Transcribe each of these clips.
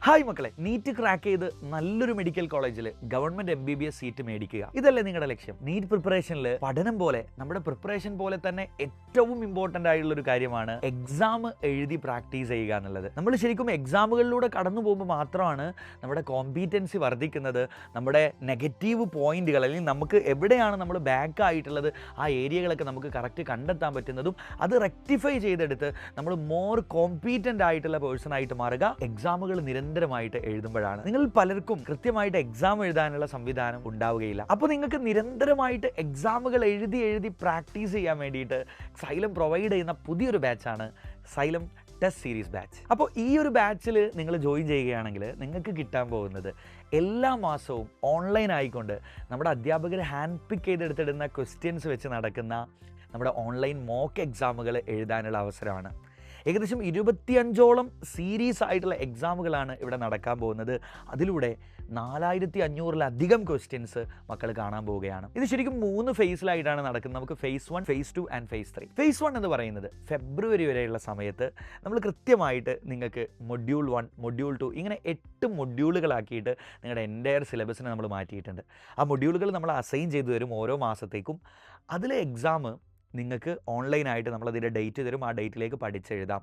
Hi മക്കളെ, NEET crack ചെയ്ത് നല്ലൊരു മെഡിക്കൽ കോളേജിൽ ഗവൺമെന്റ് MBBS സീറ്റ് മേടിക്കുക, ഇതല്ലേ നിങ്ങളുടെ ലക്ഷ്യം? നീറ്റ് പ്രിപ്പറേഷനിൽ പഠനം പോലെ നമ്മുടെ പ്രിപ്പറേഷൻ പോലെ തന്നെ ഏറ്റവും ഇമ്പോർട്ടൻ്റ് ആയിട്ടുള്ള ഒരു കാര്യമാണ് എക്സാം എഴുതി പ്രാക്ടീസ് ചെയ്യുക എന്നുള്ളത്. നമ്മൾ ശരിക്കും എക്സാമുകളിലൂടെ കടന്നു പോകുമ്പോൾ മാത്രമാണ് നമ്മുടെ കോമ്പീറ്റൻസി വർദ്ധിക്കുന്നത്. നമ്മുടെ നെഗറ്റീവ് പോയിന്റുകൾ അല്ലെങ്കിൽ നമുക്ക് എവിടെയാണ് നമ്മൾ ബാക്ക് ആയിട്ടുള്ളത് ആ ഏരിയകളൊക്കെ നമുക്ക് കറക്റ്റ് കണ്ടെത്താൻ പറ്റുന്നതും അത് റെക്ടിഫൈ ചെയ്തെടുത്ത് നമ്മൾ മോർ കോമ്പീറ്റൻ്റ് ആയിട്ടുള്ള പേഴ്സൺ ആയിട്ട് മാറുക എക്സാമുകൾ നിരന്തരമായിട്ട് എഴുതുമ്പോഴാണ്. നിങ്ങൾ പലർക്കും കൃത്യമായിട്ട് എക്സാം എഴുതാനുള്ള സംവിധാനം ഉണ്ടാവുകയില്ല. അപ്പോൾ നിങ്ങൾക്ക് നിരന്തരമായിട്ട് എക്സാമുകൾ എഴുതി പ്രാക്ടീസ് ചെയ്യാൻ വേണ്ടിയിട്ട് സൈലം പ്രൊവൈഡ് ചെയ്യുന്ന പുതിയൊരു ബാച്ചാണ് സൈലം ടെസ്റ്റ് സീരീസ് ബാച്ച്. അപ്പോൾ ഈ ഒരു ബാച്ചിൽ നിങ്ങൾ ജോയിൻ ചെയ്യുകയാണെങ്കിൽ നിങ്ങൾക്ക് കിട്ടാൻ പോകുന്നത് എല്ലാ മാസവും ഓൺലൈൻ ആയിക്കൊണ്ട് നമ്മുടെ അധ്യാപകർ ഹാൻഡ് പിക്ക് ചെയ്തെടുത്തിടുന്ന ക്വസ്റ്റ്യൻസ് വെച്ച് നടക്കുന്ന നമ്മുടെ ഓൺലൈൻ മോക്ക് എക്സാമുകൾ എഴുതാനുള്ള അവസരമാണ്. ഏകദേശം 25ഓളം സീരീസ് ആയിട്ടുള്ള എക്സാമുകളാണ് ഇവിടെ നടക്കാൻ പോകുന്നത്. അതിലൂടെ 4500-ലധികം ക്വസ്റ്റ്യൻസ് മക്കൾ കാണാൻ പോവുകയാണ്. ഇത് ശരിക്കും 3 ഫേസിലായിട്ടാണ് നടക്കുന്നത്. നമുക്ക് phase 1, phase 2 and phase 3. Phase 1 എന്ന് പറയുന്നത് ഫെബ്രുവരി വരെയുള്ള സമയത്ത് നമ്മൾ കൃത്യമായിട്ട് നിങ്ങൾക്ക് മൊഡ്യൂൾ 1, മൊഡ്യൂൾ 2 ഇങ്ങനെ 8 മൊഡ്യൂളുകളാക്കിയിട്ട് നിങ്ങളുടെ എൻ്റയർ സിലബസിനെ നമ്മൾ മാറ്റിയിട്ടുണ്ട്. ആ മൊഡ്യൂളുകൾ നമ്മൾ അസൈൻ ചെയ്തു തരും ഓരോ മാസത്തേക്കും. അതിലെ എക്സാം നിങ്ങൾക്ക് ഓൺലൈനായിട്ട് നമ്മളതിൻ്റെ ഡേറ്റ് തരും. ആ ഡേറ്റിലേക്ക് പഠിച്ചെഴുതാം.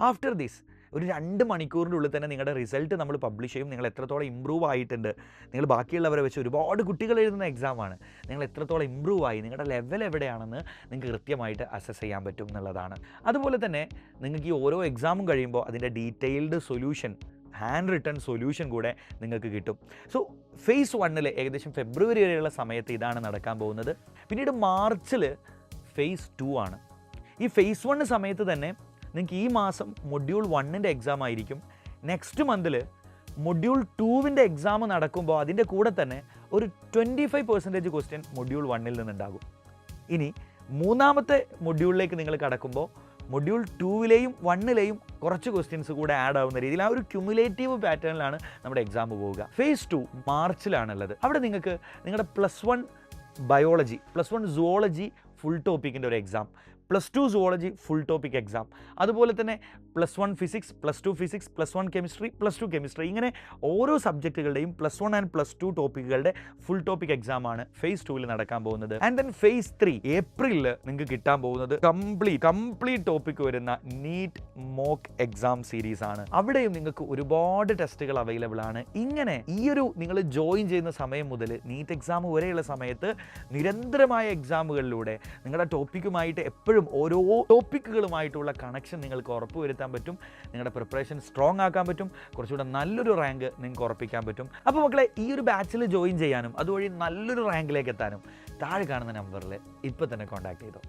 ആഫ്റ്റർ ദിസ് ഒരു 2 മണിക്കൂറിൻ്റെ ഉള്ളിൽ തന്നെ നിങ്ങളുടെ റിസൾട്ട് നമ്മൾ പബ്ലിഷ് ചെയ്യും. നിങ്ങൾ എത്രത്തോളം ഇമ്പ്രൂവ് ആയിട്ടുണ്ട്, നിങ്ങൾ ബാക്കിയുള്ളവരെ വെച്ച് ഒരുപാട് കുട്ടികൾ എഴുതുന്ന എക്സാമാണ്, നിങ്ങൾ എത്രത്തോളം ഇമ്പ്രൂവ് ആയി, നിങ്ങളുടെ ലെവൽ എവിടെയാണെന്ന് നിങ്ങൾക്ക് കൃത്യമായിട്ട് അസസ് ചെയ്യാൻ പറ്റും എന്നുള്ളതാണ്. അതുപോലെ തന്നെ നിങ്ങൾക്ക് ഈ ഓരോ എക്സാമും കഴിയുമ്പോൾ അതിൻ്റെ detailed solution, hand written solution കൂടെ നിങ്ങൾക്ക് കിട്ടും. സോ ഫേസ് 1 ഏകദേശം ഫെബ്രുവരി വരെയുള്ള സമയത്ത് ഇതാണ് നടക്കാൻ പോകുന്നത്. പിന്നീട് മാർച്ചിൽ ഫേസ് 2 ആണ്. ഈ ഫേസ് 1 സമയത്ത് തന്നെ നിങ്ങൾക്ക് ഈ മാസം മൊഡ്യൂൾ 1ൻ്റെ എക്സാം ആയിരിക്കും. നെക്സ്റ്റ് മന്തിൽ മൊഡ്യൂൾ 2വിൻ്റെ എക്സാം നടക്കുമ്പോൾ അതിൻ്റെ കൂടെ തന്നെ ഒരു 25% ക്വസ്റ്റ്യൻ മൊഡ്യൂൾ 1ൽ നിന്നുണ്ടാകും. ഇനി മൂന്നാമത്തെ മൊഡ്യൂളിലേക്ക് നിങ്ങൾ കടക്കുമ്പോൾ മൊഡ്യൂൾ 2വിലെയും 1ലെയും കുറച്ച് ക്വസ്റ്റ്യൻസ് കൂടെ ആഡ് ആവുന്ന രീതിയിൽ ആ ഒരു ക്യുമുലേറ്റീവ് പാറ്റേണിലാണ് നമ്മുടെ എക്സാം പോവുക. ഫേസ് 2 മാർച്ചിലാണുള്ളത്. അവിടെ നിങ്ങൾക്ക് നിങ്ങളുടെ +1 ബയോളജി, +1 സുവോളജി ഫുൾ ടോപ്പിക്കിൻ്റെ ഒരു exam, +2 zoology full topic exam, അതുപോലെ തന്നെ +1 ഫിസിക്സ്, +2 ഫിസിക്സ്, +1 കെമിസ്ട്രി, +2 കെമിസ്ട്രി, ഇങ്ങനെ ഓരോ സബ്ജക്റ്റുകളുടെയും +1 ആൻഡ് +2 ടോപ്പിക്കുകളുടെ ഫുൾ ടോപ്പിക് എക്സാമാണ് ഫേസ് 2വിൽ നടക്കാൻ പോകുന്നത്. ആൻഡ് ദെൻ ഫേസ് 3 ഏപ്രിലിൽ നിങ്ങൾക്ക് കിട്ടാൻ പോകുന്നത് കംപ്ലീറ്റ് ടോപ്പിക് വരുന്ന നീറ്റ് മോക്ക് എക്സാം സീരീസ് ആണ്. അവിടെയും നിങ്ങൾക്ക് ഒരുപാട് ടെസ്റ്റുകൾ അവൈലബിൾ ആണ്. ഇങ്ങനെ ഈ ഒരു നിങ്ങൾ ജോയിൻ ചെയ്യുന്ന സമയം മുതൽ നീറ്റ് എക്സാം വരെയുള്ള സമയത്ത് നിരന്തരമായ എക്സാമുകളിലൂടെ നിങ്ങളുടെ ടോപ്പിക്കുമായിട്ട് എപ്പോഴും ഓരോ ടോപ്പിക്കുകളുമായിട്ടുള്ള കണക്ഷൻ നിങ്ങൾക്ക് ഉറപ്പുവരുത്താൻ പറ്റും. നിങ്ങളുടെ പ്രിപ്പറേഷൻ സ്ട്രോങ് ആക്കാൻ പറ്റും. കുറച്ചുകൂടെ നല്ലൊരു റാങ്ക് നിങ്ങൾക്ക് ഉറപ്പിക്കാൻ പറ്റും. അപ്പോൾ മക്കളെ, ഈ ഒരു ബാച്ചിൽ ജോയിൻ ചെയ്യാനും അതുവഴി നല്ലൊരു റാങ്കിലേക്ക് എത്താനും താഴെ കാണുന്ന നമ്പറിൽ ഇപ്പോൾ തന്നെ കോൺടാക്ട് ചെയ്തോ.